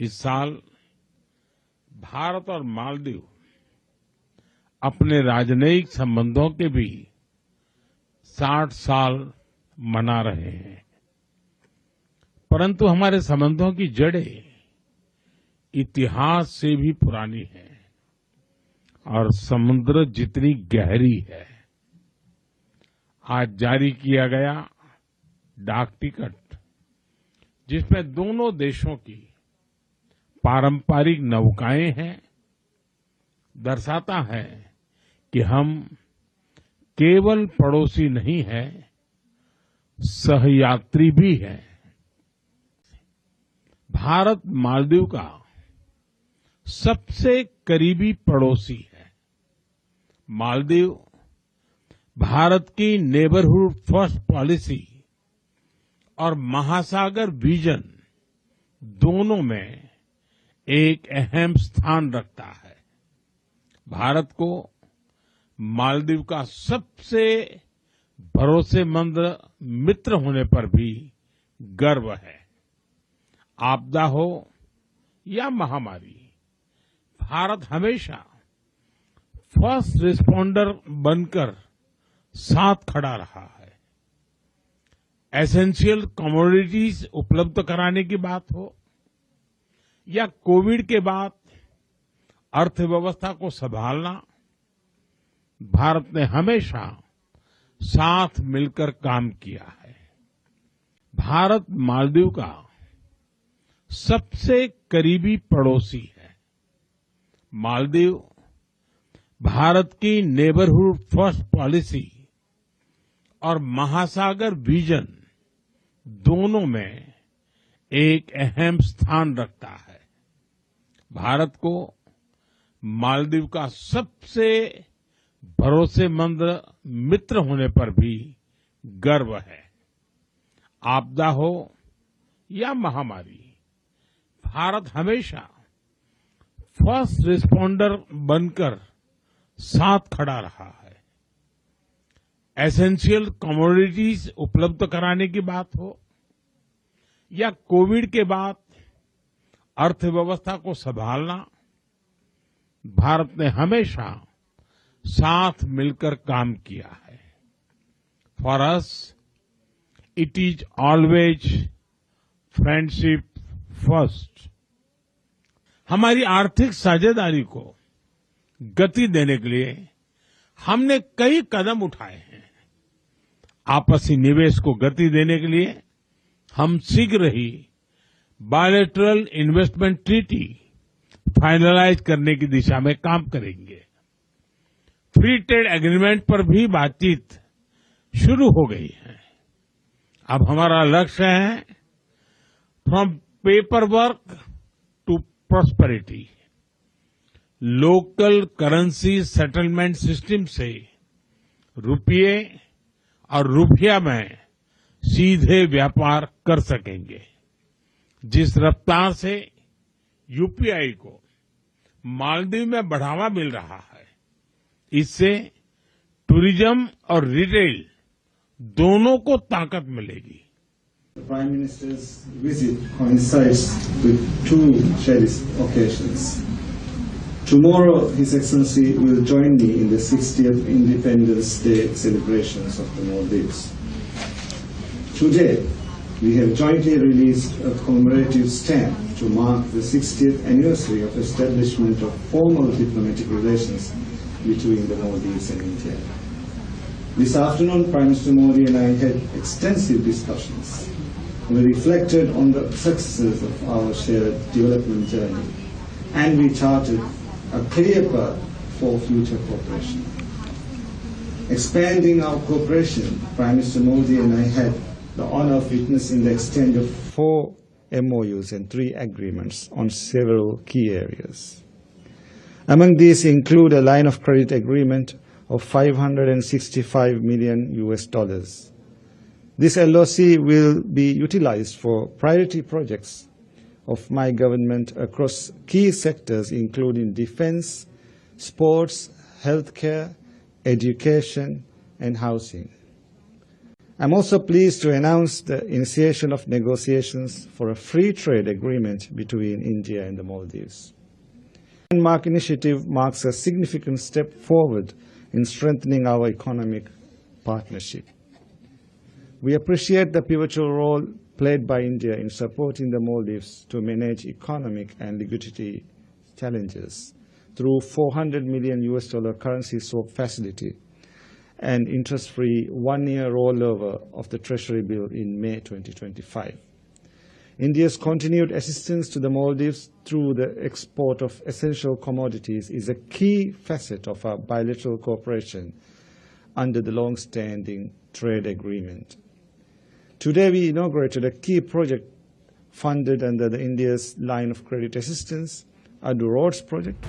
इस साल भारत और मालदीव अपने राजनयिक संबंधों के भी 60 साल मना रहे हैं, परंतु हमारे संबंधों की जड़ें इतिहास से भी पुरानी है और समुद्र जितनी गहरी है। आज जारी किया गया डाक टिकट, जिसमें दोनों देशों की पारंपरिक नौकाएं हैं, दर्शाता है कि हम केवल पड़ोसी नहीं हैं, सहयात्री भी हैं। भारत मालदीव का सबसे करीबी पड़ोसी है। मालदीव भारत की नेबरहुड फर्स्ट पॉलिसी और महासागर विजन दोनों में एक अहम स्थान रखता है। भारत को मालदीव का सबसे भरोसेमंद मित्र होने पर भी गर्व है। आपदा हो या महामारी, भारत हमेशा फर्स्ट रिस्पॉन्डर बनकर साथ खड़ा रहा है। एसेंशियल कमोडिटीज उपलब्ध कराने की बात हो या कोविड के बाद अर्थव्यवस्था को संभालना, भारत ने हमेशा साथ मिलकर काम किया है। भारत मालदीव का सबसे करीबी पड़ोसी है। मालदीव भारत की नेबरहुड फर्स्ट पॉलिसी और महासागर विजन दोनों में एक अहम स्थान रखता है। भारत को मालदीव का सबसे भरोसेमंद मित्र होने पर भी गर्व है। आपदा हो या महामारी, भारत हमेशा फर्स्ट रिस्पॉन्डर बनकर साथ खड़ा रहा है। एसेंशियल कमोडिटीज उपलब्ध कराने की बात हो या कोविड के बाद अर्थव्यवस्था को संभालना, भारत ने हमेशा साथ मिलकर काम किया है। For us it is always friendship first. हमारी आर्थिक साझेदारी को गति देने के लिए हमने कई कदम उठाए हैं। आपसी निवेश को गति देने के लिए हम शीघ्र ही बायलैटरल इन्वेस्टमेंट ट्रीटी फाइनलाइज करने की दिशा में काम करेंगे। फ्री ट्रेड एग्रीमेंट पर भी बातचीत शुरू हो गई है। अब हमारा लक्ष्य है from paper work to prosperity. Local currency settlement system से रुपये और रुपया में सीधे व्यापार कर सकेंगे। जिस रफ्तार से यूपीआई को मालदीव में बढ़ावा मिल रहा है, इससे टूरिज्म और रिटेल दोनों को ताकत मिलेगी। The Prime Minister's visit coincides with two cherished occasions. Tomorrow, His Excellency will join me in the 60th Independence Day celebrations of the Maldives. Today, we have jointly released a commemorative stamp to mark the 60th anniversary of establishment of formal diplomatic relations between the Maldives and India. This afternoon, Prime Minister Modi and I had extensive discussions. We reflected on the successes of our shared development journey, and we charted a clear path for future cooperation. Expanding our cooperation, Prime Minister Modi and I had the honor of witnessing the exchange of 4 MOUs and 3 agreements on several key areas. Among these include a line of credit agreement of $565 million. This LOC will be utilized for priority projects of my government across key sectors including defense, sports, healthcare, education, and housing. I'm also pleased to announce the initiation of negotiations for a free trade agreement between India and the Maldives. The Landmark Initiative marks a significant step forward in strengthening our economic partnership. We appreciate the pivotal role played by India in supporting the Maldives to manage economic and liquidity challenges through $400 million currency swap facility and interest-free one-year rollover of the Treasury bill in May 2025. India's continued assistance to the Maldives through the export of essential commodities is a key facet of our bilateral cooperation under the long-standing trade agreement. Today, we inaugurated a key project funded under the India's line of credit assistance, Adu Roads project,